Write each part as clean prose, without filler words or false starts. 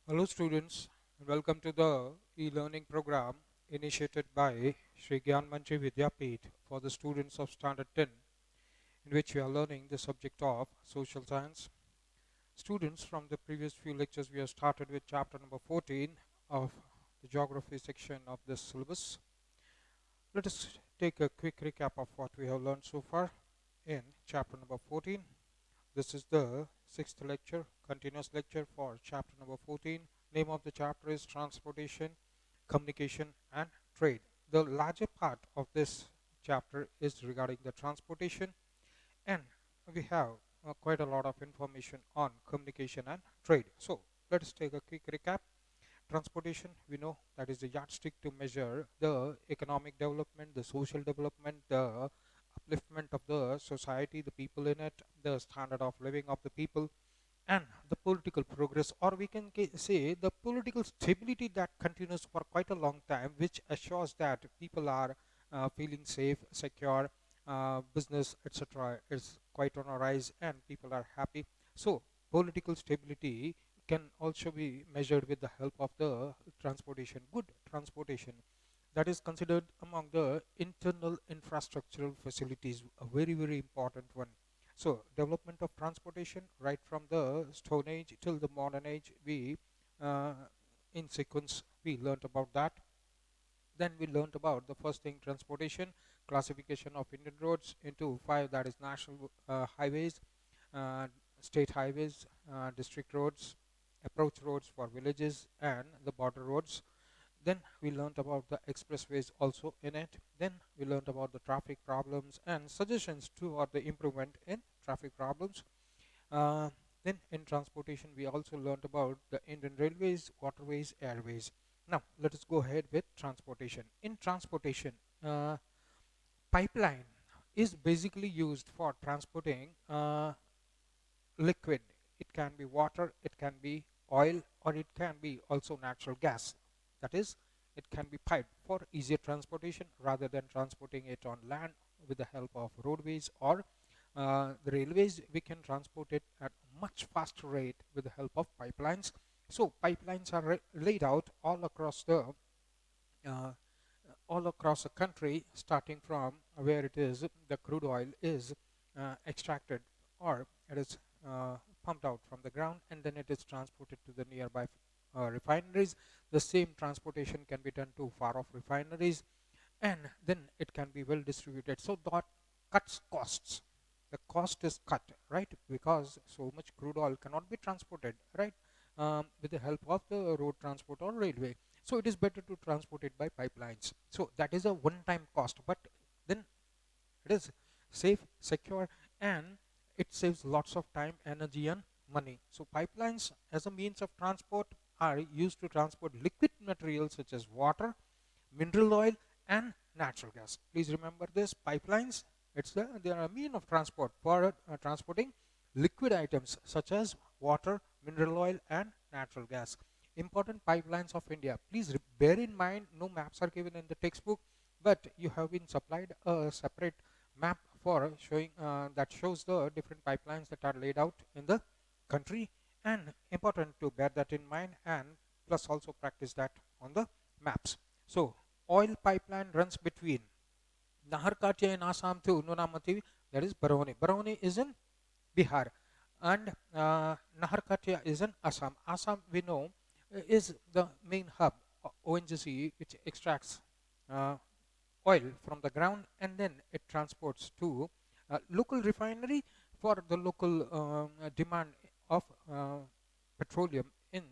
Hello students, welcome to the e-learning program initiated by Sri Gyan Manchi Vidyapeeth for the students of Standard 10, in which we are learning the subject of social science. Students, from the previous few lectures we have started with chapter number 14 of the geography section of this syllabus. Let us take a quick recap of what we have learned so far in chapter number 14. This is the sixth lecture, continuous lecture for chapter number 14. Name of the chapter is Transportation, Communication and Trade. The larger part of this chapter is regarding the transportation, and we have quite a lot of information on communication and trade. So let us take a quick recap. Transportation, we know that is the yardstick to measure the economic development, the social development, the upliftment of the society, the people in it, the standard of living of the people, and the political progress, or we can say the political stability that continues for quite a long time, which assures that people are feeling safe, secure, business, etc. is quite on a rise, and people are happy. So, political stability can also be measured with the help of the transportation, good transportation. That is considered among the internal infrastructural facilities, a very, very important one. So, development of transportation right from the Stone Age till the modern age, we uh, in sequence we learnt about that. Then we learnt about the first thing, transportation, classification of Indian roads into five, that is national highways, uh, state highways, district roads, approach roads for villages, and the border roads. Then we learned about the expressways also in it. Then we learned about the traffic problems and suggestions toward the improvement in traffic problems. uh, then in transportation we also learned about the Indian railways, waterways, airways. Now let us go ahead with transportation. In transportation, uh, pipeline is basically used for transporting liquid. It can be water, it can be oil, or it can be also natural gas. That is, it can be piped for easier transportation rather than transporting it on land with the help of roadways or the railways. We can transport it at a much faster rate with the help of pipelines. So pipelines are laid out uh, all across the country, starting from where it is the crude oil is extracted, or it is pumped out from the ground, and then it is transported to the nearby refineries. The same transportation can be done to far off refineries, and then it can be well distributed, so that cuts costs. The cost is cut, right, because so much crude oil cannot be transported, right, with the help of the road transport or railway. So it is better to transport it by pipelines. So that is a one time cost, but then it is safe, secure, and it saves lots of time, energy, and money. So pipelines as a means of transport are used to transport liquid materials such as water, mineral oil, and natural gas. Please remember this: pipelines, they are a mean of transport for transporting liquid items such as water, mineral oil, and natural gas. Important pipelines of India. Please bear in mind, no maps are given in the textbook, but you have been supplied a separate map for showing that shows the different pipelines that are laid out in the country, and important to bear that in mind, and plus also practice that on the maps. So oil pipeline runs between Naharkatia in Assam to Nunamati, that is Barauni. Barauni is in Bihar, and Naharkatia is in Assam. Assam, we know, is the main hub, ONGC, which extracts uh, oil from the ground, and then it transports to local refinery for the local demand of petroleum in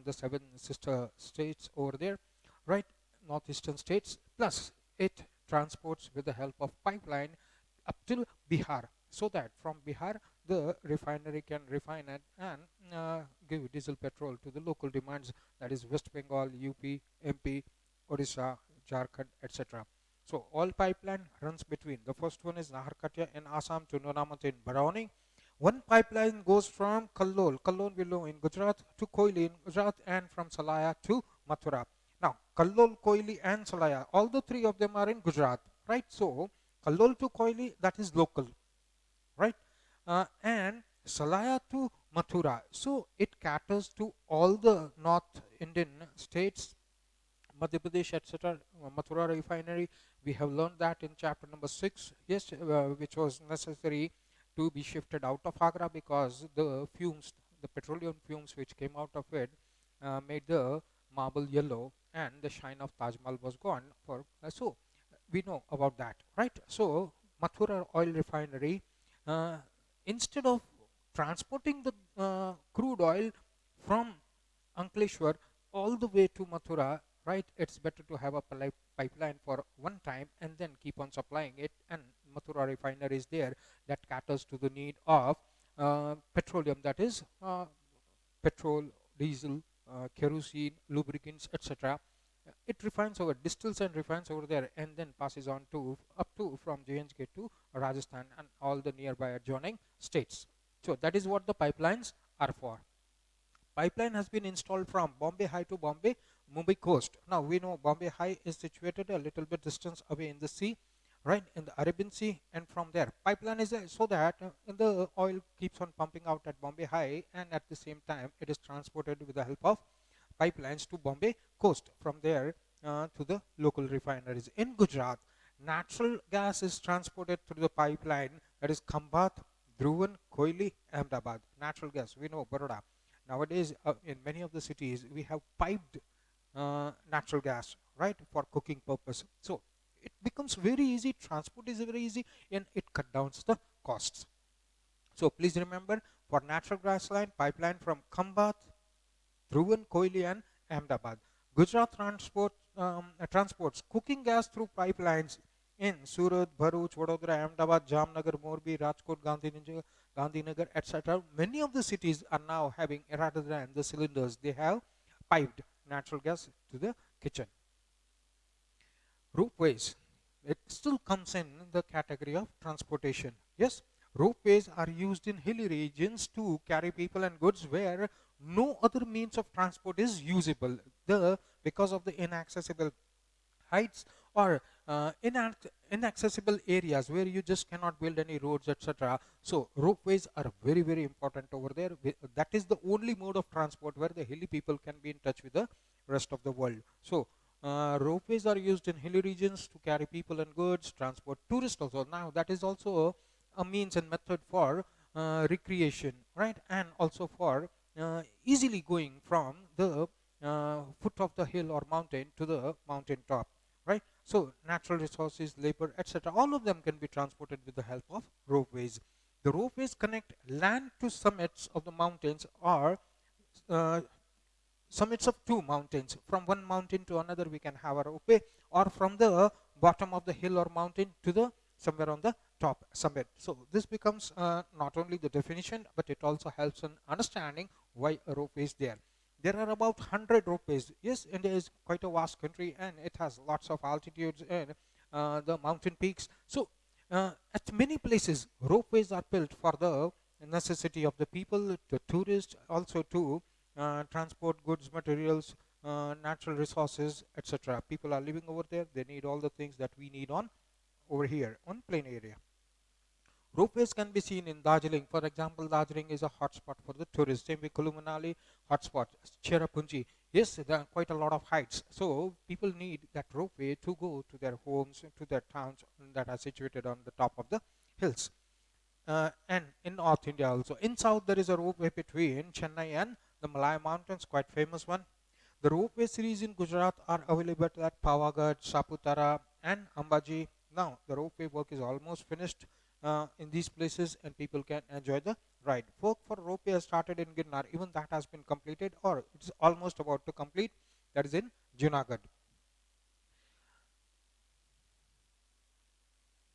the seven sister states over there, right, northeastern states. Plus it transports with the help of pipeline up till Bihar, so that from Bihar the refinery can refine it and give diesel petrol to the local demands, that is West Bengal, UP, MP, Odisha, Jharkhand, etc. So oil pipeline runs between, the first one is Naharkatia in Assam to Nonamati in Barauni. One pipeline goes from Kallol below in Gujarat, to Koili in Gujarat, and from Salaya to Mathura. Now, Kallol, Koili, and Salaya, all the three of them are in Gujarat, right? So, Kallol to Koili, that is local, right? And Salaya to Mathura. So it caters to all the North Indian states, Madhya Pradesh, etc. Mathura refinery, we have learned that in chapter number 6, yes, which was necessary to be shifted out of Agra because the fumes, the petroleum fumes which came out of it, made the marble yellow and the shine of Taj Mahal was gone. So we know about that, right? So Mathura oil refinery, uh, instead of transporting the crude oil from Ankleshwar all the way to Mathura, right? It's better to have a pipeline for one time and then keep on supplying it. And Mathura refinery is there that caters to the need of petroleum, that is petrol, diesel, kerosene, lubricants, etc. It refines over, distills and refines over there, and then passes on to up to from JNK to Rajasthan and all the nearby adjoining states. So that is what the pipelines are for. Pipeline has been installed from Bombay High to Bombay, Mumbai coast. Now we know Bombay High is situated a little bit distance away in the sea, right, in the Arabian Sea, and from there pipeline is so that the oil keeps on pumping out at Bombay High, and at the same time it is transported with the help of pipelines to Bombay coast. From there to the local refineries in Gujarat. Natural gas is transported through the pipeline, that is Khambat, Dhruvan, Koili, Ahmedabad. Natural gas, we know Baroda. Nowadays, in many of the cities, we have piped natural gas, right, for cooking purpose. So it becomes very easy. Transport is very easy, and it cut down the costs. So please remember, for natural gas line pipeline from Khambat, Dhruvan, Koili, and Ahmedabad. Gujarat transports cooking gas through pipelines in Surat, Bharuch, Vadodara, Ahmedabad, Jamnagar, Morbi, Rajkot, Gandhinagar, etc. Many of the cities are now having, rather than the cylinders, they have piped natural gas to the kitchen. Ropeways, it still comes in the category of transportation. Yes, ropeways are used in hilly regions to carry people and goods where no other means of transport is usable. Because of the inaccessible heights or inaccessible areas where you just cannot build any roads, etc. So ropeways are very, very important over there. That is the only mode of transport where the hilly people can be in touch with the rest of the world. So ropeways are used in hilly regions to carry people and goods, transport tourists also. Now that is also a means and method for recreation, right, and also for easily going from the foot of the hill or mountain to the mountain top, right? So natural resources, labor, etc., all of them can be transported with the help of ropeways. The ropeways connect land to summits of the mountains or uh, summits of two mountains. From one mountain to another we can have a ropeway, or from the bottom of the hill or mountain to the somewhere on the top summit. So this becomes not only the definition, but it also helps in understanding why a ropeway is there. There are about 100 ropeways. Yes, India is quite a vast country and it has lots of altitudes and the mountain peaks. So at many places ropeways are built for the necessity of the people, the tourists, also to transport goods, materials, natural resources, etc. People are living over there. They need all the things that we need on over here on plain area. Ropeways can be seen in Darjeeling. For example, Darjeeling is a hotspot for the tourists. Same with Kulu Manali, hotspot. Cherrapunji. Yes, there are quite a lot of heights. So people need that ropeway to go to their homes, to their towns that are situated on the top of the hills. And in North India also. In South, there is a ropeway between Chennai and the Malay Mountains, quite famous one. The ropeway series in Gujarat are available at Pavagadh, Saputara, and Ambaji. Now, the ropeway work is almost finished in these places, and people can enjoy the ride. Work for ropeway has started in Ginnar. Even that has been completed, or it's almost about to complete. That is in Junagadh.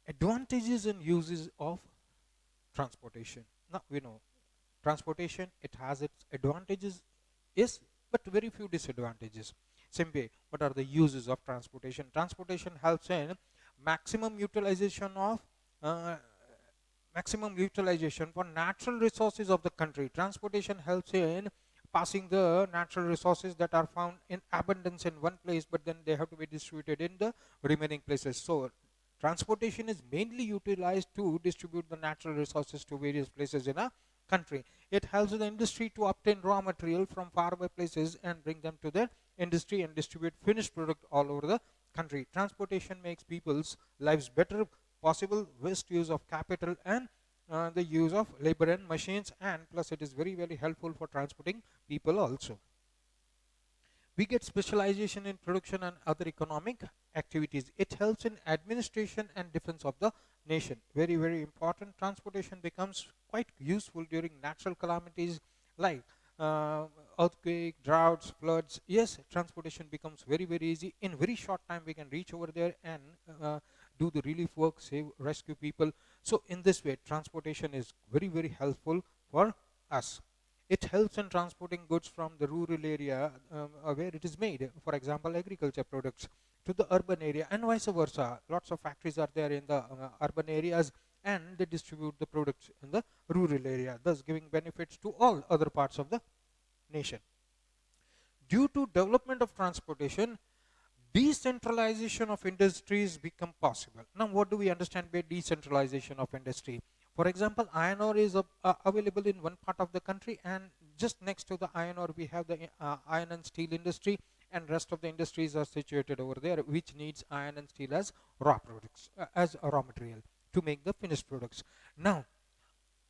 Advantages and uses of transportation. Now we know transportation, it has its advantages, yes, but very few disadvantages. Same way, what are the uses of transportation? Transportation helps in maximum utilization of uh, maximum utilization for natural resources of the country. Transportation helps in passing the natural resources that are found in abundance in one place, but then they have to be distributed in the remaining places. So transportation is mainly utilized to distribute the natural resources to various places in a country. It helps the industry to obtain raw material from faraway places and bring them to their industry and distribute finished product all over the country. Transportation makes people's lives better possible, waste use of capital and the use of labor and machines, and plus it is very helpful for transporting people also. We get specialization in production and other economic activities. It helps in administration and defense of the nation. Very important. Transportation becomes quite useful during natural calamities like uh, earthquake, droughts, floods. Yes, transportation becomes very easy. In very short time we can reach over there and do the relief work, save, rescue people. So in this way transportation is very helpful for us. It helps in transporting goods from the rural area where it is made, for example, agriculture products, to the urban area and vice versa. Lots of factories are there in the urban areas and they distribute the products in the rural area, thus giving benefits to all other parts of the nation. Due to development of transportation, decentralization of industries become possible. Now, what do we understand by decentralization of industry? For example, iron ore is available in one part of the country, and just next to the iron ore, we have the iron and steel industry, and rest of the industries are situated over there, which needs iron and steel as raw products, as a raw material to make the finished products. Now,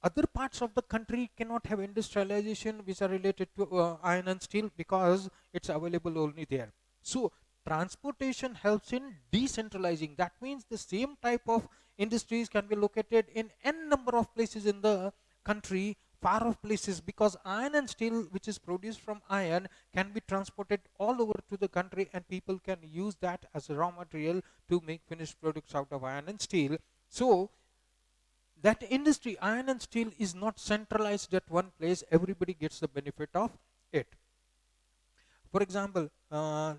other parts of the country cannot have industrialization which are related to iron and steel because it's available only there. So transportation helps in decentralizing. That means the same type of industries can be located in n number of places in the country, far off places, because iron and steel which is produced from iron can be transported all over to the country and people can use that as a raw material to make finished products out of iron and steel. So that industry, iron and steel, is not centralized at one place. Everybody gets the benefit of it. For example,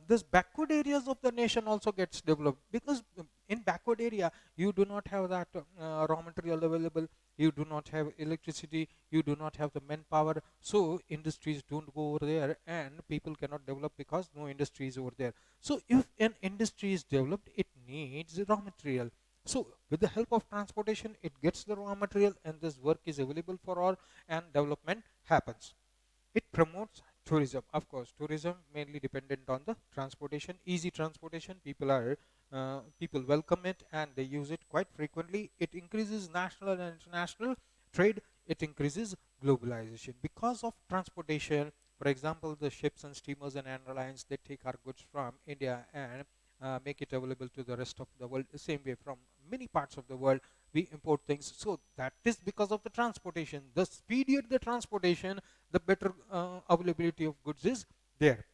this backward areas of the nation also gets developed because in backward area you do not have that raw material available, you do not have electricity, you do not have the manpower, so industries don't go over there and people cannot develop because no industry is over there. So if an industry is developed, it needs raw material. So with the help of transportation, it gets the raw material and this work is available for all and development happens. It promotes tourism. Of course, tourism mainly dependent on the transportation. Easy transportation, people welcome it and they use it quite frequently. It increases national and international trade. It increases globalization because of transportation. For example, the ships and steamers and airlines, they take our goods from India and make it available to the rest of the world. The same way from many parts of the world we import things. So that is because of the transportation. The speedier the transportation, the better availability of goods is there.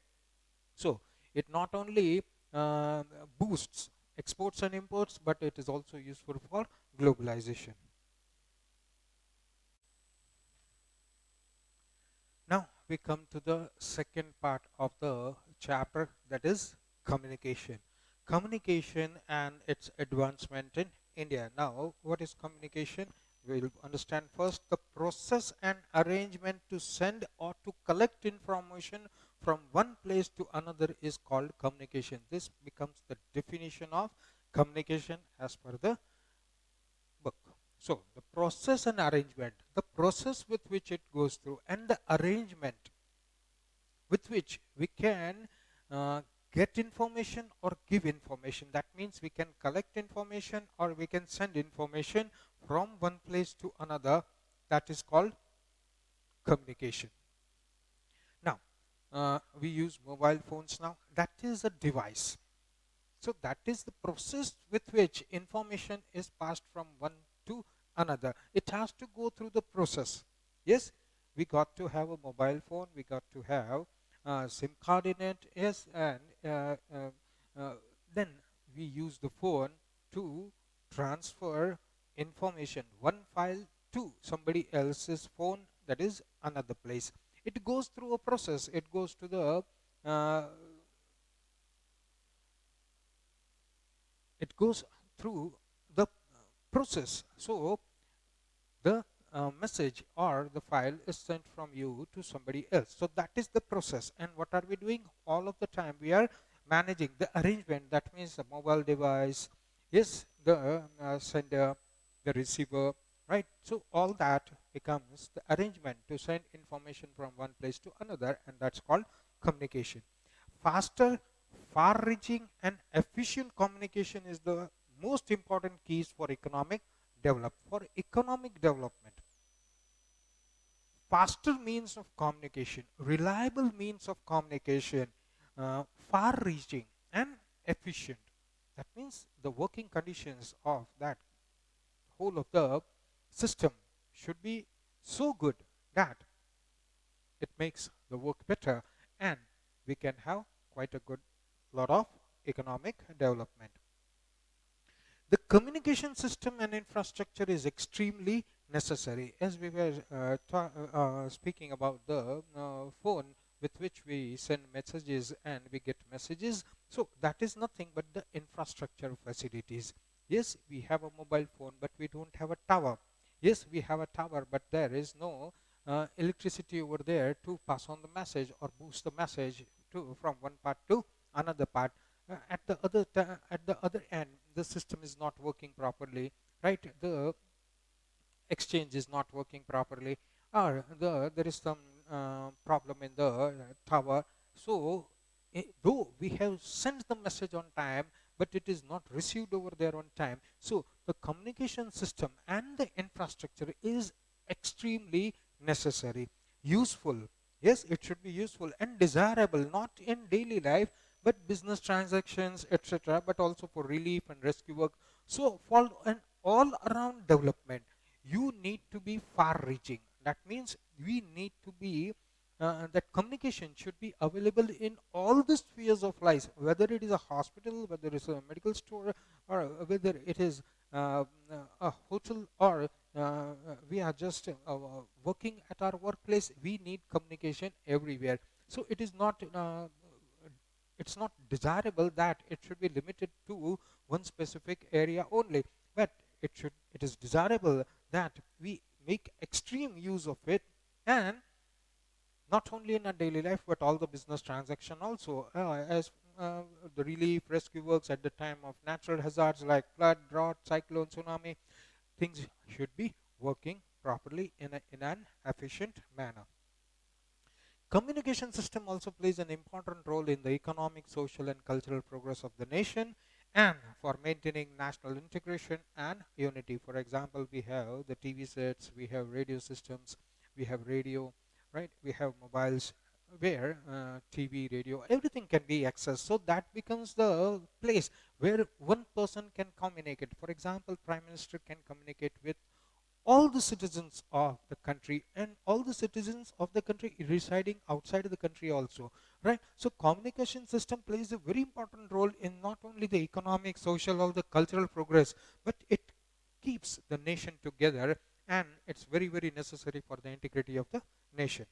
So it not only uh, boosts exports and imports, but it is also useful for globalization. Now we come to the second part of the chapter, that is communication. Communication and its advancement in India. Now, what is communication? We'll understand first the process and arrangement to send or to collect information from one place to another is called communication. This becomes the definition of communication as per the book. So the process and arrangement, the process with which it goes through and the arrangement with which we can uh, get information or give information. That means we can collect information or we can send information from one place to another. That is called communication. Now, we use mobile phones now. That is a device. So that is the process with which information is passed from one to another. It has to go through the process. Yes, we got to have a mobile phone. We got to have a SIM card in it. Yes, and uh, then we use the phone to transfer information, one file to somebody else's phone, that is another place. It goes through a process. It goes to the uh, it goes through the process. So the message or the file is sent from you to somebody else. So that is the process. And what are we doing? All of the time we are managing the arrangement. That means the mobile device is the sender, the receiver, right? So all that becomes the arrangement to send information from one place to another, and that's called communication. Faster, far-reaching, and efficient communication is the most important keys for economic development. Faster means of communication, reliable means of communication, far-reaching and efficient. That means the working conditions of that whole of the system should be so good that it makes the work better, and we can have quite a good lot of economic development. The communication system and infrastructure is extremely necessary. As we were speaking about the phone with which we send messages and we get messages, so that is nothing but the infrastructure facilities. Yes, we have a mobile phone, but we don't have a tower. Yes, we have a tower, but there is no electricity over there to pass on the message or boost the message to from one part to another part. At the other end, the system is not working properly, right? The exchange is not working properly, or there is some problem in the tower. So though we have sent the message on time, but it is not received over there on time. So the communication system and the infrastructure is extremely necessary, useful. Yes, it should be useful and desirable, not in daily life, but business transactions, etc., but also for relief and rescue work. So for an all around development, you need to be far reaching. That means we need to be that communication should be available in all the spheres of life, whether it is a hospital, whether it is a medical store, or whether it is uh, a hotel, or we are just working at our workplace. We need communication everywhere. So it's not desirable that it should be limited to one specific area only, but it is desirable that we make extreme use of it, and not only in our daily life but all the business transaction also, as the relief rescue works at the time of natural hazards like flood, drought, cyclone, tsunami. Things should be working properly in an efficient manner. Communication system also plays an important role in the economic, social, and cultural progress of the nation, and for maintaining national integration and unity. For example, we have the TV sets, we have radio systems, we have radio, right? We have mobiles where TV, radio, everything can be accessed. So that becomes the place where one person can communicate. For example, Prime Minister can communicate with all the citizens of the country and all the citizens of the country residing outside of the country also, right? So communication system plays a very important role in not only the economic, social, or the cultural progress, but it keeps the nation together, and it's very very necessary for the integrity of the nation.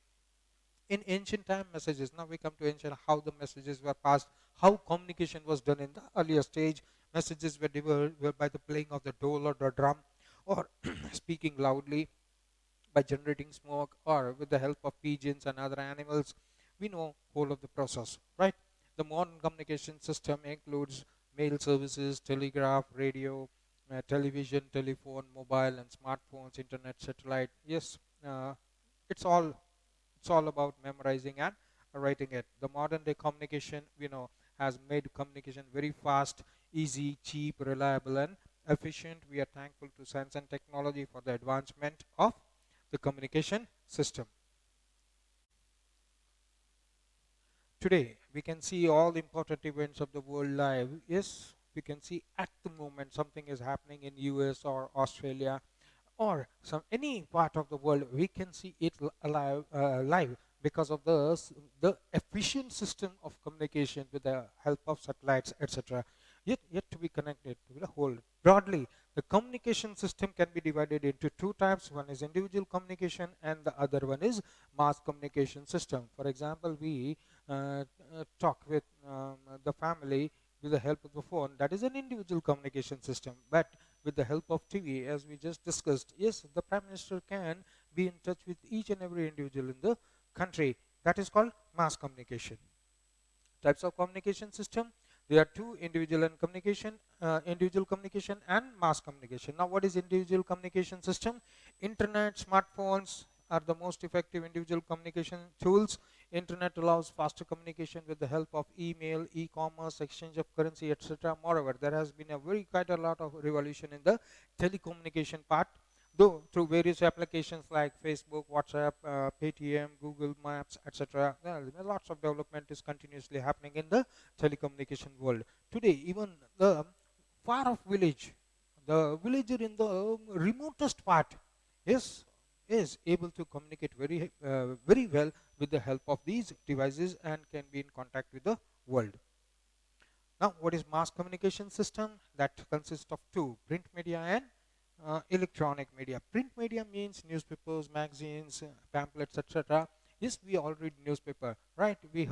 In ancient time, messages, now we come to ancient, how the messages were passed, how communication was done in the earlier stage. Messages were delivered by the playing of the dole or the drum, or speaking loudly, by generating smoke, or with the help of pigeons and other animals. We know whole of the process, right? The modern communication system includes mail services, telegraph, radio, television, telephone, mobile and smartphones, internet, satellite. Yes, uh, it's all it's all about memorizing and writing it. The modern day communication, has made communication very fast, easy, cheap, reliable, and efficient. We are thankful to science and technology for the advancement of the communication system. Today, we can see all the important events of the world live. Yes, we can see at the moment something is happening in US or Australia or some any part of the world. We can see it alive, live, because of the efficient system of communication with the help of satellites, etc. Yet to be connected to the whole. Broadly, the communication system can be divided into two types. One is individual communication and the other one is mass communication system. For example, we talk with the family with the help of the phone. That is an individual communication system. But with the help of TV, as we just discussed, yes, the Prime Minister can be in touch with each and every individual in the country. That is called mass communication. Types of communication system. There are two: individual communication and mass communication. Now, what is individual communication system? Internet, smartphones are the most effective individual communication tools. Internet allows faster communication with the help of email, e-commerce, exchange of currency, etc. Moreover, there has been a quite a lot of revolution in the telecommunication part, though through various applications like Facebook, WhatsApp, Paytm, Google Maps, etc. Lots of development is continuously happening in the telecommunication world. Today, even the far-off village, the villager in the remotest part is able to communicate very well with the help of these devices and can be in contact with the world. Now, what is mass communication system? That consists of two: print media and electronic media. Print media means newspapers, magazines, pamphlets, etc. Yes, we all read newspaper, right? We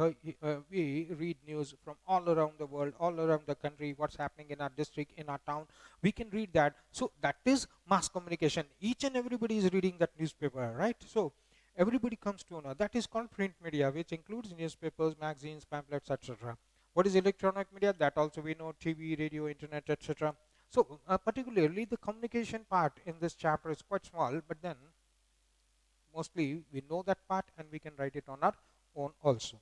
read news from all around the world, all around the country, what's happening in our district, in our town. We can read that. So that is mass communication. Each and everybody is reading that newspaper, right? So everybody comes to know. That is called print media, which includes newspapers, magazines, pamphlets, etc. What is electronic media? That also we know: TV, radio, internet, etc. So particularly the communication part in this chapter is quite small, but then mostly we know that part and we can write it on our own also.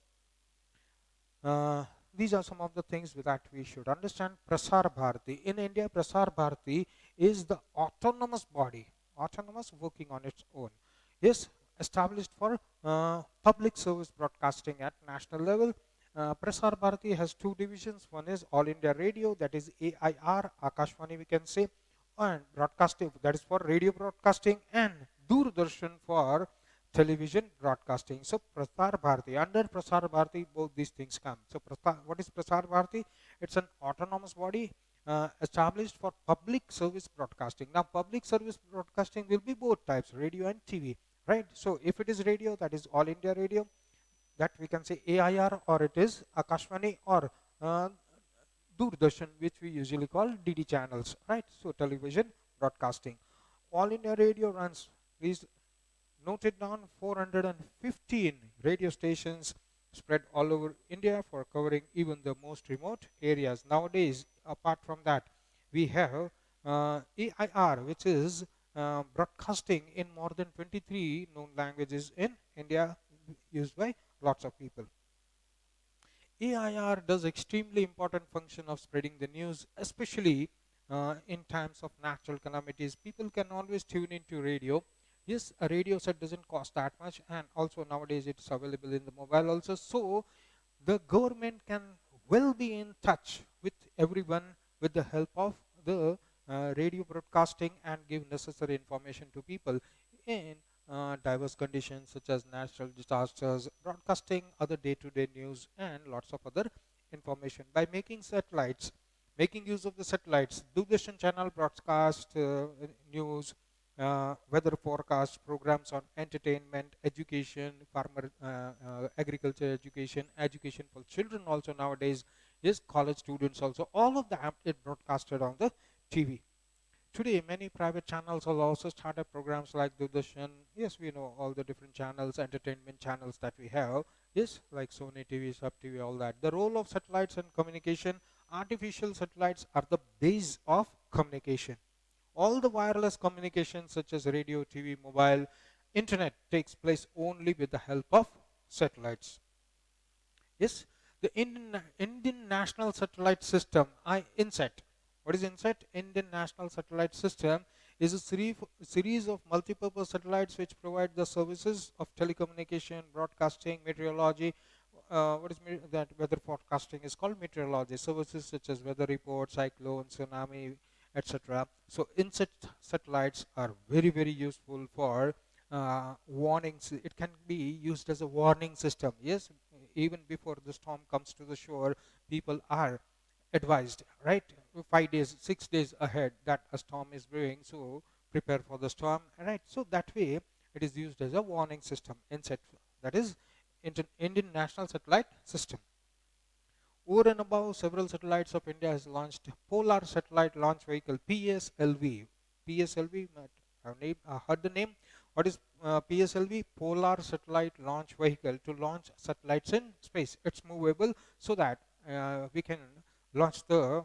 These are some of the things that we should understand. Prasar Bharati. In India, Prasar Bharati is the autonomous body, autonomous, working on its own. Yes, established for public service broadcasting at national level. Prasar Bharati has two divisions. One is All India Radio, that is AIR, Akashvani we can say, and broadcasting, that is for radio broadcasting, and Doordarshan for television broadcasting. So Prasar Bharati, under Prasar Bharati, both these things come. So what is Prasar Bharati? It's an autonomous body established for public service broadcasting. Now, public service broadcasting will be both types, radio and TV, right? So if it is radio, that is All India Radio, that we can say AIR, or it is Akashvani or Doordarshan, which we usually call DD channels, right? So television broadcasting. All India Radio runs, please note it down, 415 radio stations spread all over India for covering even the most remote areas. Nowadays, apart from that, we have AIR, which is broadcasting in more than 23 known languages in India, used by lots of people. AIR does extremely important function of spreading the news, especially in times of natural calamities. People can always tune into radio. Yes, a radio set doesn't cost that much, and also nowadays it's available in the mobile also. So the government can well be in touch with everyone with the help of the radio broadcasting and give necessary information to people in diverse conditions such as natural disasters, broadcasting other day-to-day news, and lots of other information. By making use of the satellites, Doordarshan channel broadcast news, weather forecast, programs on entertainment, education, agriculture education for children also nowadays, yes, college students also, all of that is broadcasted on the TV. Today, many private channels have also started programs like Doordarshan. Yes, we know all the different channels, entertainment channels that we have. Yes, like Sony TV, Sub TV, all that. The role of satellites and communication. Artificial satellites are the base of communication. All the wireless communication such as radio, TV, mobile, internet takes place only with the help of satellites. Yes, the Indian National Satellite System, INSAT. What is INSAT? Indian National Satellite System is a series of multipurpose satellites which provide the services of telecommunication, broadcasting, meteorology. What is that? Weather forecasting is called meteorology. Services such as weather report, cyclone, tsunami, etc. So INSAT satellites are very useful for warnings. It can be used as a warning system. Yes, even before the storm comes to the shore, people are advised, right, 5 days, 6 days ahead that a storm is brewing, so prepare for the storm, right? So that way it is used as a warning system. INSAT, that is Indian National Satellite System. Over and above, several satellites of India has launched Polar Satellite Launch Vehicle, PSLV. PSLV, I've heard the name. What is PSLV? Polar Satellite Launch Vehicle, to launch satellites in space. It's movable so that we can launch the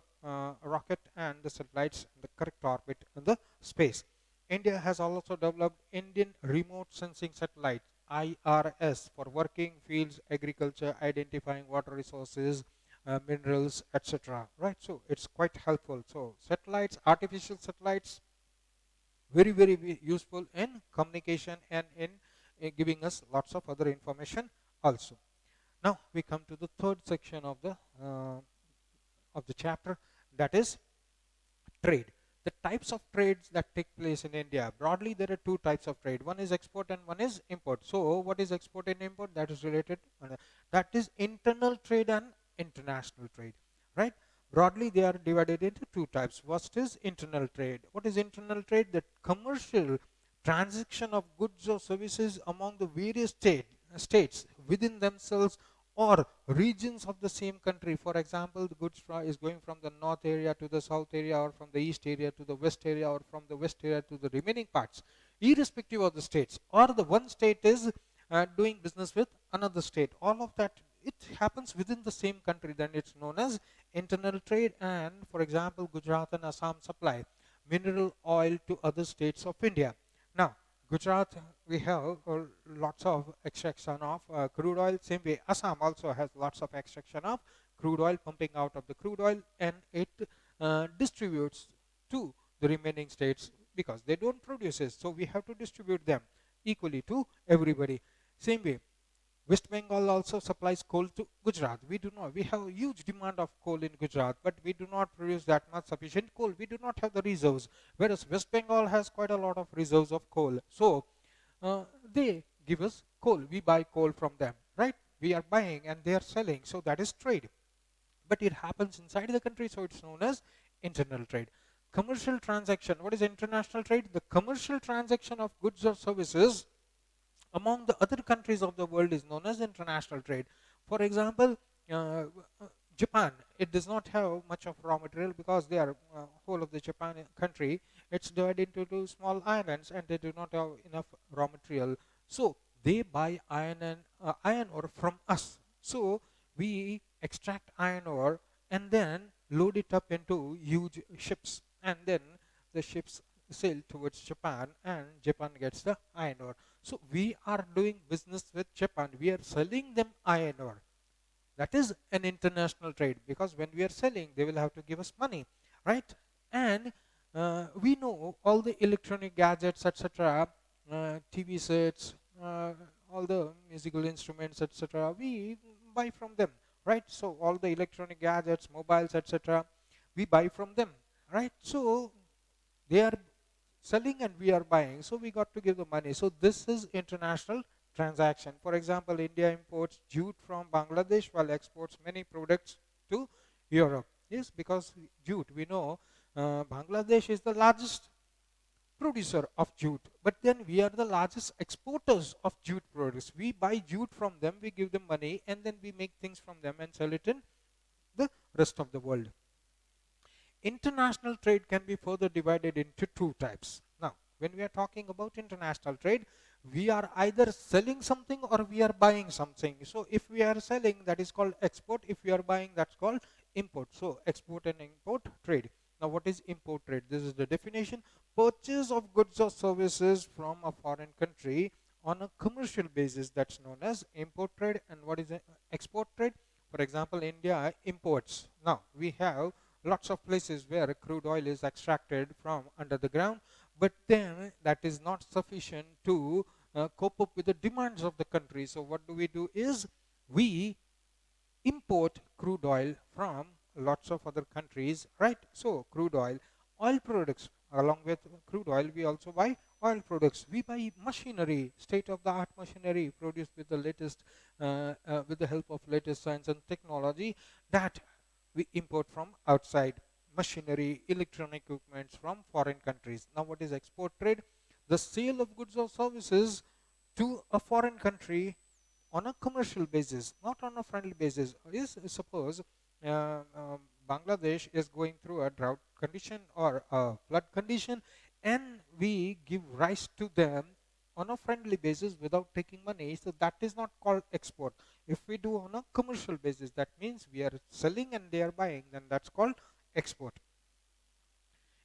rocket and the satellites in the correct orbit in the space. India has also developed Indian Remote Sensing Satellite IRS for working fields, agriculture, identifying water resources, minerals, etc. Right, so it's quite helpful. So satellites, artificial satellites, very useful in communication and in giving us lots of other information also. Now we come to the third section of the chapter, that is trade. The types of trades that take place in India. Broadly, there are two types of trade. One is export and one is import. So, what is export and import? That is related. That is internal trade and international trade. Right? Broadly, they are divided into two types. First is internal trade. What is internal trade? The commercial transaction of goods or services among the various states within themselves or regions of the same country. For example, the goods is going from the north area to the south area, or from the east area to the west area, or from the west area to the remaining parts, irrespective of the states, or the one state is doing business with another state. All of that, it happens within the same country, then it's known as internal trade. And for example, Gujarat and Assam supply mineral oil to other states of India. Now, Gujarat, we have lots of extraction of crude oil. Same way, Assam also has lots of extraction of crude oil, pumping out of the crude oil, and it distributes to the remaining states because they don't produce it. So we have to distribute them equally to everybody. Same way, West Bengal also supplies coal to Gujarat. We do not. We have a huge demand of coal in Gujarat, but we do not produce that much sufficient coal. We do not have the reserves, whereas West Bengal has quite a lot of reserves of coal. So they give us coal. We buy coal from them, right? We are buying and they are selling. So that is trade. But it happens inside the country, so it's known as internal trade. Commercial transaction. What is international trade? The commercial transaction of goods or services among the other countries of the world is known as international trade. For example, uh, Japan, it does not have much of raw material because they are whole of the Japan country. It's divided into two small islands and they do not have enough raw material. So they buy iron ore from us. So we extract iron ore and then load it up into huge ships, and then the ships sail towards Japan and Japan gets the iron ore. So we are doing business with Japan. We are selling them iron ore. That is an international trade because when we are selling, they will have to give us money, right? And we know all the electronic gadgets, etc., TV sets, all the musical instruments, etc. We buy from them, right? So all the electronic gadgets, mobiles, etc., we buy from them, right? So they are selling and we are buying, so we got to give the money. So this is international transaction. For example, India imports jute from Bangladesh while exports many products to Europe. Yes, because jute, we know Bangladesh is the largest producer of jute, but then we are the largest exporters of jute products. We buy jute from them, we give them money, and then we make things from them and sell it in the rest of the world. International trade can be further divided into two types. Now, when we are talking about international trade, we are either selling something or we are buying something. So, if we are selling, that is called export. If we are buying, that's called import. So, export and import trade. Now, what is import trade? This is the definition. Purchase of goods or services from a foreign country on a commercial basis, that's known as import trade. And what is export trade? For example, India imports. Now, we have lots of places where crude oil is extracted from under the ground, but then that is not sufficient to cope up with the demands of the country. So what do is we import crude oil from lots of other countries, right? So crude oil products, along with crude oil we also buy oil products. We buy machinery, state of the art machinery produced with the latest with the help of latest science and technology, that we import from outside. Machinery, electronic equipments from foreign countries. Now what is export trade? The sale of goods or services to a foreign country on a commercial basis, not on a friendly basis. Is suppose Bangladesh is going through a drought condition or a flood condition, and we give rice to them on a friendly basis without taking money, so that is not called export. If we do on a commercial basis, that means we are selling and they are buying, then that's called export.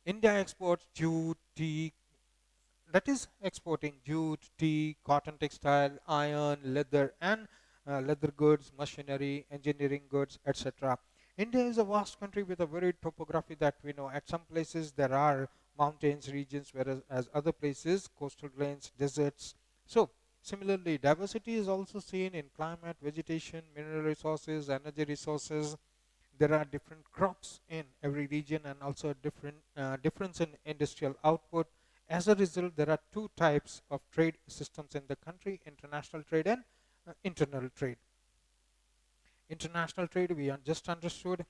India exports jute, tea, that is exporting jute, tea, cotton textile, iron, leather, and leather goods, machinery, engineering goods, etc. India is a vast country with a varied topography that we know. At some places there are mountains regions, whereas as other places coastal plains, deserts. So similarly, diversity is also seen in climate, vegetation, mineral resources, energy resources. There are different crops in every region and also a different difference in industrial output. As a result, there are two types of trade systems in the country: international trade and internal trade. International trade we just understood.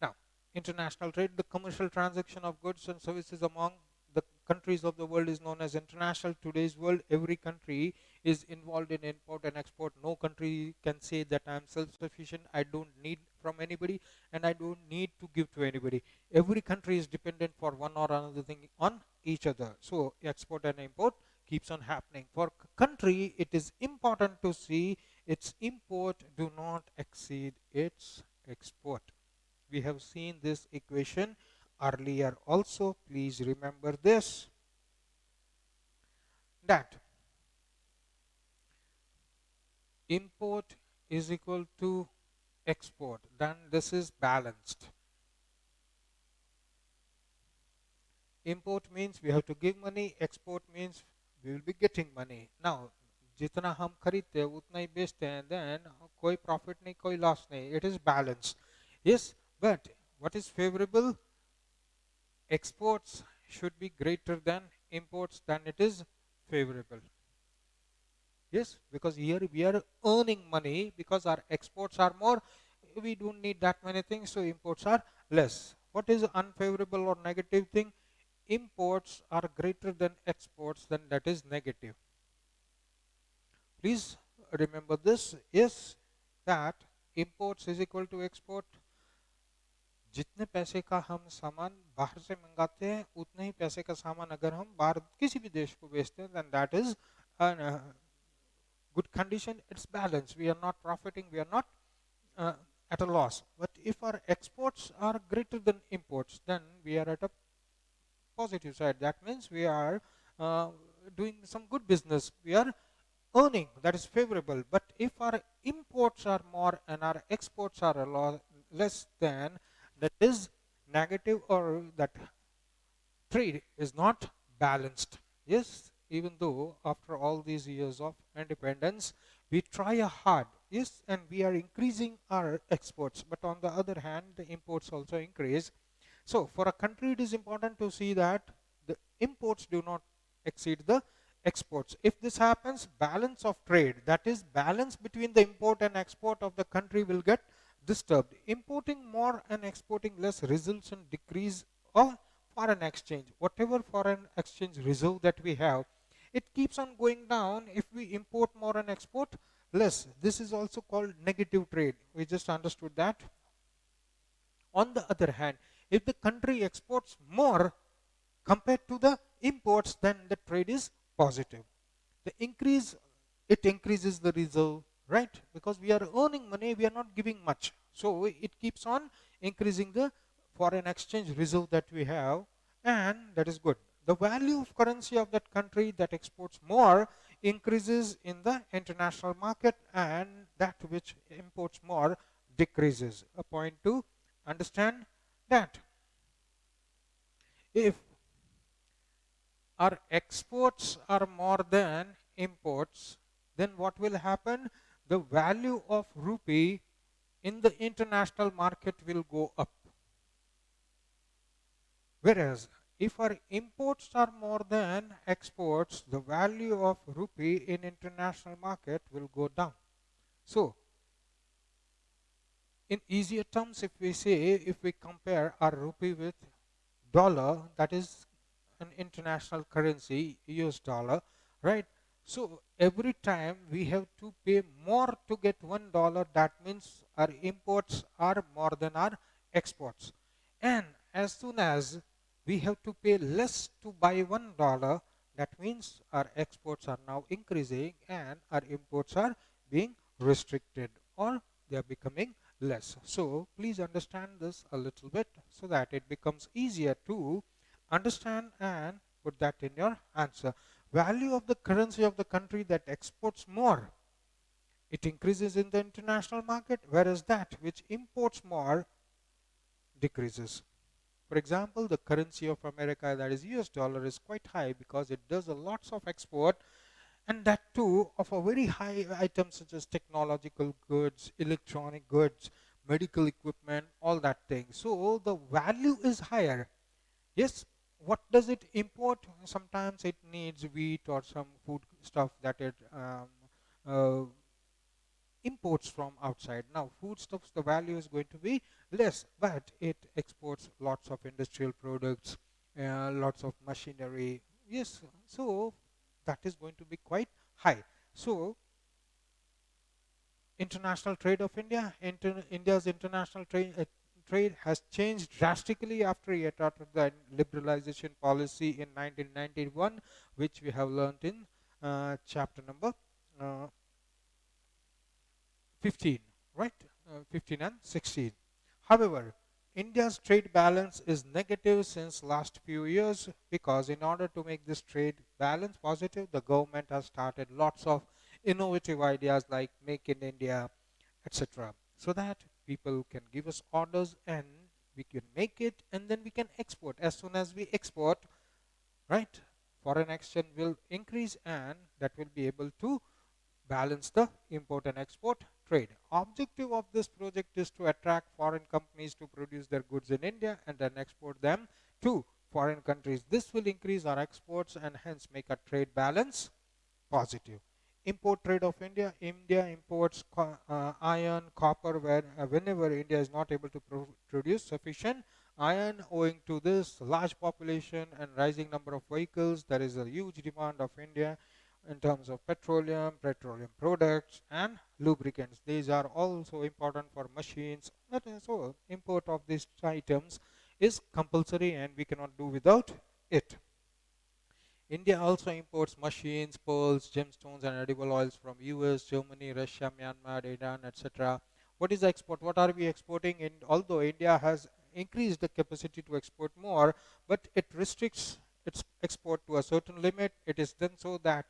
Now, international trade, the commercial transaction of goods and services among the countries of the world, is known as international. Today's world, every country is involved in import and export. No country can say that I am self-sufficient, I don't need from anybody, and I don't need to give to anybody. Every country is dependent for one or another thing on each other. So export and import keeps on happening. For country, it is important to see its import do not exceed its export. We have seen this equation earlier also. Please remember this, that import is equal to export. Then this is balanced. Import means we have to give money, export means we will be getting money. Now जितना हम खरीदते हैं उतना ही बेचते हैं, then कोई profit नहीं, कोई loss नहीं. It is balanced. Yes, but what is favorable? Exports should be greater than imports, then it is favorable. Yes, because here we are earning money because our exports are more. We don't need that many things, so imports are less. What is unfavorable or negative thing? Imports are greater than exports, then that is negative. Please remember this. Yes, that imports is equal to export. जितने पैसे का हम सामान बाहर से मंगाते हैं उतने ही पैसे का सामान अगर हम बाहर किसी भी देश को बेचते हैं, then that is good condition. It's balanced. We are not profiting, we are not at a loss. But if our exports are greater than imports, then we are at a positive side. That means we are doing some good business, we are earning, that is favorable. But if our imports are more and our exports are a lot less, than that is negative, or that trade is not balanced. Yes, even though after all these years of independence, we try hard, yes, and we are increasing our exports, but on the other hand, the imports also increase. So for a country, it is important to see that the imports do not exceed the exports. If this happens, balance of trade, that is balance between the import and export of the country, will get disturbed. Importing more and exporting less results in decrease of foreign exchange. Whatever foreign exchange reserve that we have, it keeps on going down if we import more and export less. This is also called negative trade. We just understood that. On the other hand, if the country exports more compared to the imports, then the trade is positive. The increase, it increases the reserve, right? Because we are earning money, we are not giving much. So it keeps on increasing the foreign exchange reserve that we have, and that is good. The value of currency of that country that exports more increases in the international market, and that which imports more decreases. A point to understand that if our exports are more than imports, then what will happen? The value of rupee in the international market will go up. Whereas if our imports are more than exports, the value of rupee in international market will go down. So in easier terms, if we say, if we compare our rupee with dollar, that is an international currency, US dollar, right? So every time we have to pay more to get $1, that means our imports are more than our exports. And as soon as we have to pay less to buy $1, That means our exports are now increasing and our imports are being restricted, or they are becoming less. So please understand this a little bit so that it becomes easier to understand and put that in your answer. Value of the currency of the country that exports more, it increases in the international market, whereas that which imports more decreases. For example, the currency of America, that is US dollar, is quite high because it does a lots of export, and that too of a very high items such as technological goods, electronic goods, medical equipment, all that thing. So the value is higher. Yes, what does it import? Sometimes it needs wheat or some food stuff that it uh, imports from outside. Now, foodstuffs, the value is going to be less, but it exports lots of industrial products, lots of machinery. Yes, so that is going to be quite high. So, international trade of India, India's international trade has changed drastically after it adopted the liberalization policy in 1991, which we have learned in chapter number uh, 15, right? 15 and 16. However, India's trade balance is negative since last few years because in order to make this trade balance positive, the government has started lots of innovative ideas like Make in India, etc. So that people can give us orders and we can make it and then we can export. As soon as we export, right, foreign exchange will increase and that will be able to balance the import and export trade. Objective of this project is to attract foreign companies to produce their goods in India and then export them to foreign countries. This will increase our exports and hence make our trade balance positive. Import trade of India. India imports iron, copper whenever India is not able to produce sufficient iron owing to this large population and rising number of vehicles. There is a huge demand of India in terms of petroleum, petroleum products and lubricants. These are also important for machines. So import of these items is compulsory and we cannot do without it. India also imports machines, pearls, gemstones, and edible oils from US, Germany, Russia, Myanmar, Iran, etc. What is the export? What are we exporting? Although India has increased the capacity to export more, but it restricts its export to a certain limit. It is then so that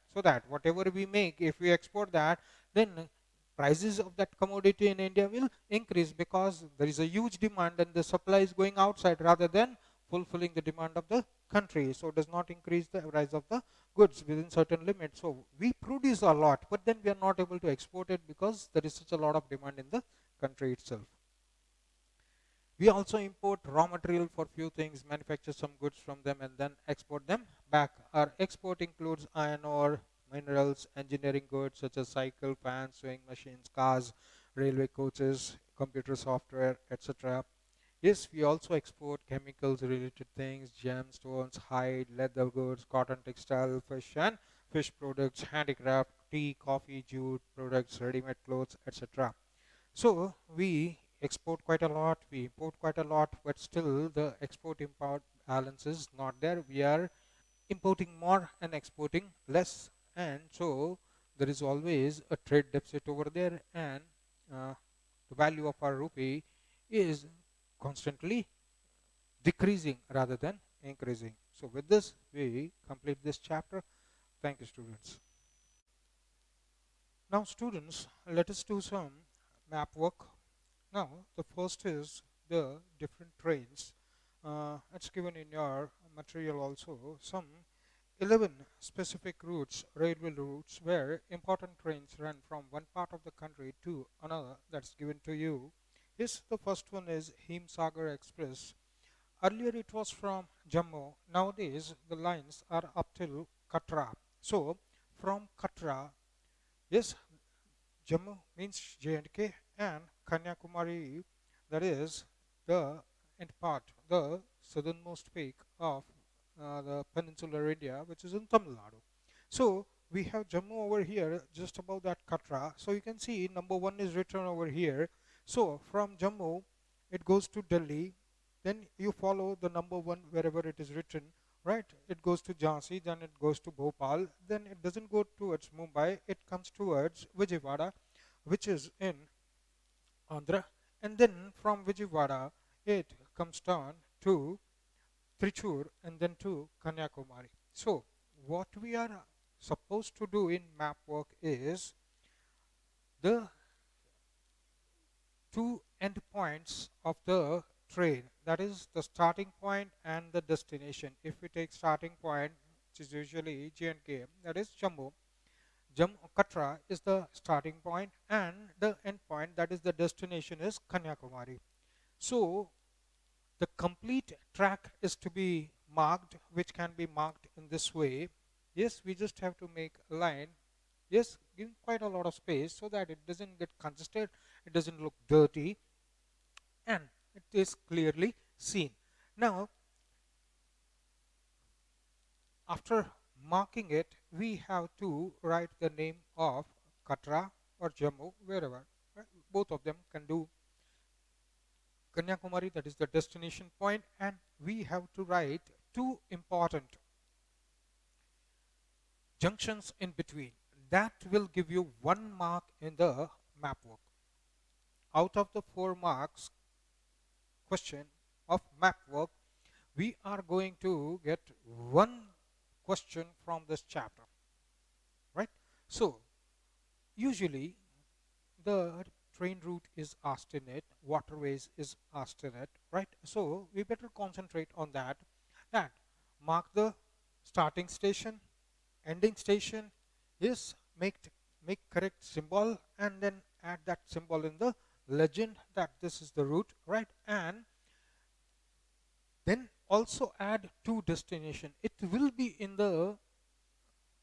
whatever we make, if we export that, then prices of that commodity in India will increase because there is a huge demand and the supply is going outside rather than fulfilling the demand of the country. So it does not increase the price of the goods within certain limits. So we produce a lot, but then we are not able to export it because there is such a lot of demand in the country itself. We also import raw material for few things, manufacture some goods from them and then export them back. Our export includes iron ore, minerals, engineering goods such as cycle, fans, sewing machines, cars, railway coaches, computer software, etc. Yes, we also export chemicals related things, gemstones, hide, leather goods, cotton textile, fish and fish products, handicraft, tea, coffee, jute products, ready-made clothes, etc. So we export quite a lot, we import quite a lot, but still the export import balance is not there. We are importing more and exporting less, and so there is always a trade deficit over there, and uh, the value of our rupee is constantly decreasing rather than increasing. So with this, we complete this chapter. Thank you, students. Now, students, let us do some map work. Now, the first is the different trains. It's given in your material also. Some 11 specific routes, railway routes, where important trains run from one part of the country to another. That's given to you. Yes, the first one is Himsagar Express. Earlier it was from Jammu. Nowadays the lines are up till Katra. So from Katra, yes, Jammu means J&K and Kanyakumari, that is the end part, the southernmost peak of the peninsular India, which is in Tamil Nadu. So we have Jammu over here, just above that Katra. So you can see number one is written over here. So from Jammu, it goes to Delhi. Then you follow the number one wherever it is written. right? It goes to Jhansi, then it goes to Bhopal, then it doesn't go towards Mumbai, it comes towards Vijayawada, which is in Andhra, and then from Vijayawada it comes down to Trichur and then to Kanyakumari. So what we are supposed to do in map work is the two endpoints of the train, that is the starting point and the destination. If we take starting point, which is usually J&K, that is Jammu, Katra is the starting point, and the end point, that is the destination, is Kanyakumari. So the complete track is to be marked, which can be marked in this way. Yes, we just have to make a line, yes, give quite a lot of space so that it doesn't get congested, it doesn't look dirty, and it is clearly seen. Now after marking it, we have to write the name of Katra or Jammu, wherever, right? Both of them can do. Kanyakumari, that is the destination point, and we have to write two important junctions in between. That will give you 1 mark in the map work. Out of the 4 marks question of map work, we are going to get 1 question from this chapter, right? So usually the train route is asked in it, waterways is asked in it, right? So we better concentrate on that, and mark the starting station, ending station, is make correct symbol, and then add that symbol in the legend that this is the route, right? And then also add to destination. It will be in the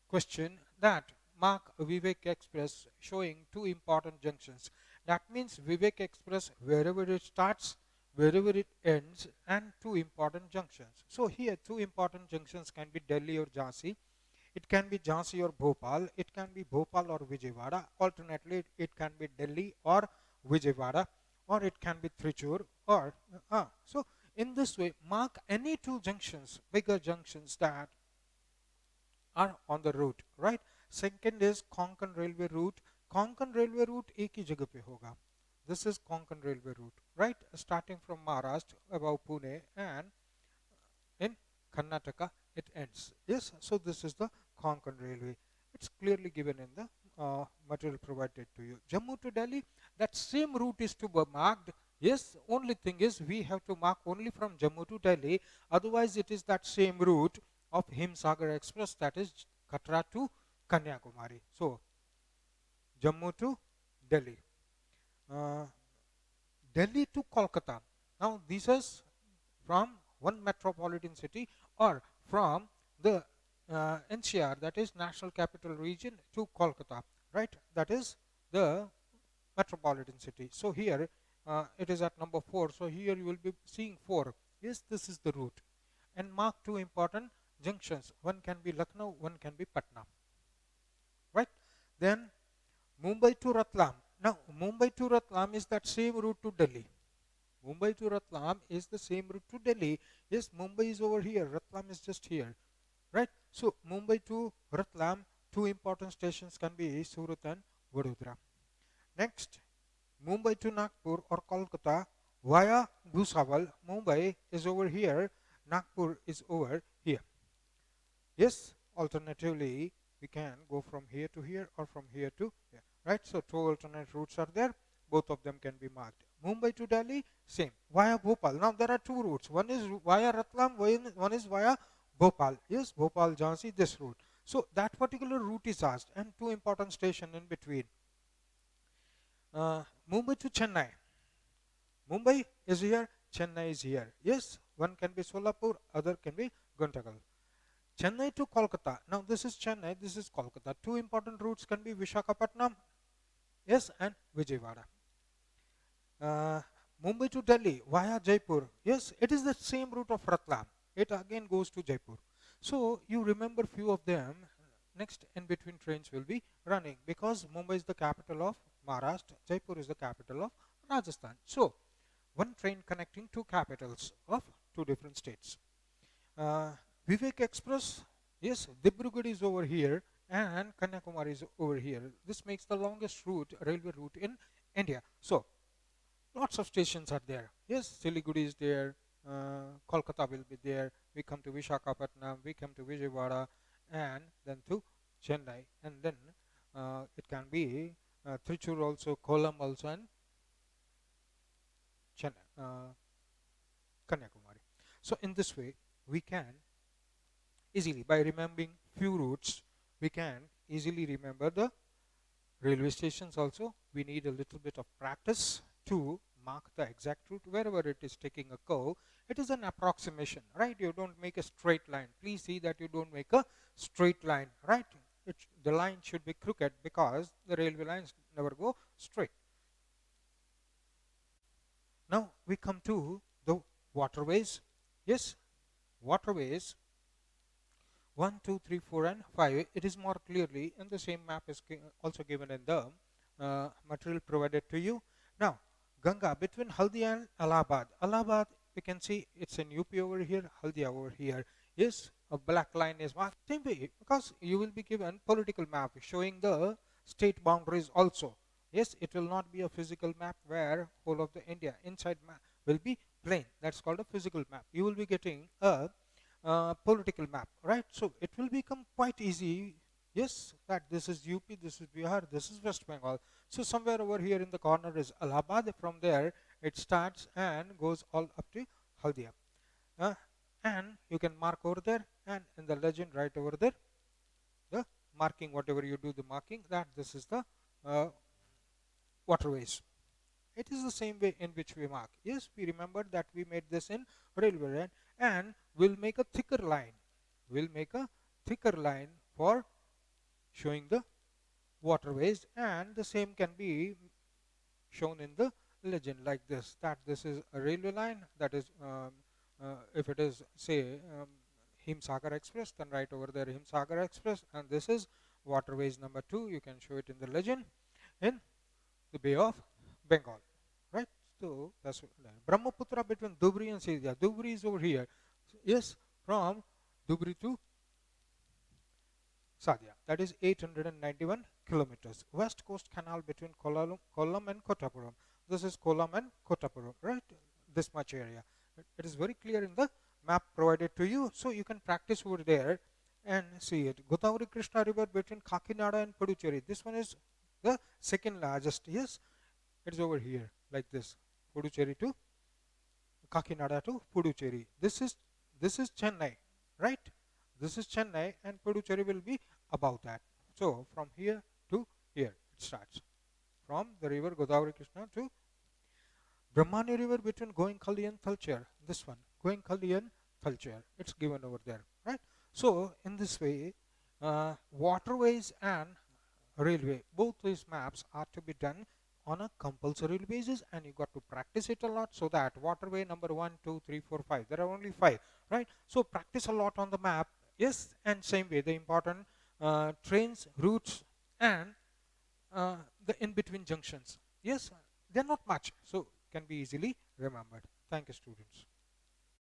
question that mark Vivek Express showing 2 important junctions. That means Vivek Express, wherever it starts, wherever it ends, and 2 important junctions. So here 2 important junctions can be Delhi or Jhansi. It can be Jhansi or Bhopal. It can be Bhopal or Vijayawada. Alternately, it can be Delhi or Vijayawada, or it can be Trichur, or so in this way, mark any 2 junctions, bigger junctions that are on the route, right? Second is Konkan railway route. Konkan railway route एक ही जगह पे होगा. This is Konkan railway route, right? Starting from Maharashtra above Pune, and in Karnataka it ends. Yes, so this is the Konkan railway. It's clearly given in the material provided to you. Jammu to Delhi, that same route is to be marked. Yes, only thing is we have to mark only from Jammu to Delhi. Otherwise, it is that same route of Himsagar Express, that is Katra to Kanyakumari. So Jammu to Delhi, uh, Delhi to Kolkata. Now this is from one metropolitan city, or from the NCR, that is National Capital Region, to Kolkata, right? That is the metropolitan city. So here it is at number 4. So here you will be seeing 4. Yes, this is the route. And mark 2 important junctions. One can be Lucknow, one can be Patna, right? Then Mumbai to Ratlam. Now Mumbai to Ratlam is that same route to Delhi. Mumbai to Ratlam is the same route to Delhi. Yes, Mumbai is over here, Ratlam is just here, right? So Mumbai to Ratlam, 2 important stations can be Surat and Vadodara. Next, Mumbai to Nagpur or Kolkata via Bhusawal. Mumbai is over here, Nagpur is over here. Yes, alternatively we can go from here to here or from here to here, right? So 2 alternate routes are there, both of them can be marked. Mumbai to Delhi, same, via Bhopal. Now there are 2 routes, one is via Ratlam, one is via Bhopal. Yes, Bhopal, Jhansi, this route. So that particular route is asked, and 2 important stations in between. Mumbai to Chennai. Mumbai is here, Chennai is here. Yes, one can be Solapur, other can be Guntakal. Chennai to Kolkata. Now this is Chennai, this is Kolkata. 2 important routes can be Vishakhapatnam, yes, and Vijayawada. Mumbai to Delhi via Jaipur. Yes, it is the same route of Ratlam. It again goes to Jaipur. So you remember few of them. Next in between trains will be running, because Mumbai is the capital of Maharashtra, Jaipur is the capital of Rajasthan. So one train connecting 2 capitals of 2 different states. Vivek Express, yes, Dibrugarh is over here and Kanyakumari is over here. This makes the longest route, railway route in India. So lots of stations are there. Yes, Siliguri is there, Kolkata will be there. We come to Vishakhapatnam, we come to Vijayawada, and then to Chennai, and then it can be Trichur also, Kollam also, and Chennai, Kanyakumari. So in this way, we can easily, by remembering few routes, we can easily remember the railway stations also. We need a little bit of practice to mark the exact route wherever it is taking a curve. It is an approximation, right? You don't make a straight line. Please see that you don't make a straight line, right? The line should be crooked because the railway lines never go straight. Now we come to the waterways. Yes, waterways 1, 2, 3, 4, and 5. It is more clearly, and the same map is also given in the material provided to you. Now, Ganga between Haldia and Allahabad. Allahabad, we can see it's in UP over here, Haldia over here. Yes, a black line is marked. Same way, because you will be given political map showing the state boundaries also. Yes, it will not be a physical map where whole of the India inside map will be plain. That's called a physical map. You will be getting a political map, right? So it will become quite easy. Yes, that this is UP, this is Bihar, this is West Bengal. So somewhere over here in the corner is Allahabad. From there it starts and goes all up to Haldia. And you can mark over there, and in the legend right over there, the marking, whatever you do the marking, that this is the waterways. It is the same way in which we mark. Yes, we remember that we made this in railway line, and we'll make a thicker line. We'll make a thicker line for showing the waterways, and the same can be shown in the legend like this, that this is a railway line, that is if it is say Himsagar Express, then right over there Himsagar Express, and this is waterways number 2. You can show it in the legend in the Bay of Bengal, right? So that's Brahmaputra between Dhubri and Sindhia. Dhubri is over here. Yes, from Dhubri to Sadia. That is 891 kilometers. West Coast Canal between Kollam and Kottapuram. This is Kollam and Kottapuram, right? This much area. It is very clear in the map provided to you, so you can practice over there and see it. Godavari Krishna River between Kakinada and Puducherry. This one is the second largest. Yes, it is over here like this. Puducherry to Kakinada to Puducherry. This is Chennai, right? This is Chennai, and Puducherry will be above that. So from here to here it starts. From the river Godavari Krishna to Brahmani River between Goenkalli and Thalcher. This one, Goenkalli and Thalcher. It's given over there, right? So in this way, waterways and railway, both these maps are to be done on a compulsory basis, and you got to practice it a lot, so that waterway number 1, 2, 3, 4, 5. There are only 5, right? So practice a lot on the map. Yes, and same way the important trains, routes, and the in-between junctions. Yes, they're not much, so can be easily remembered. Thank you, students.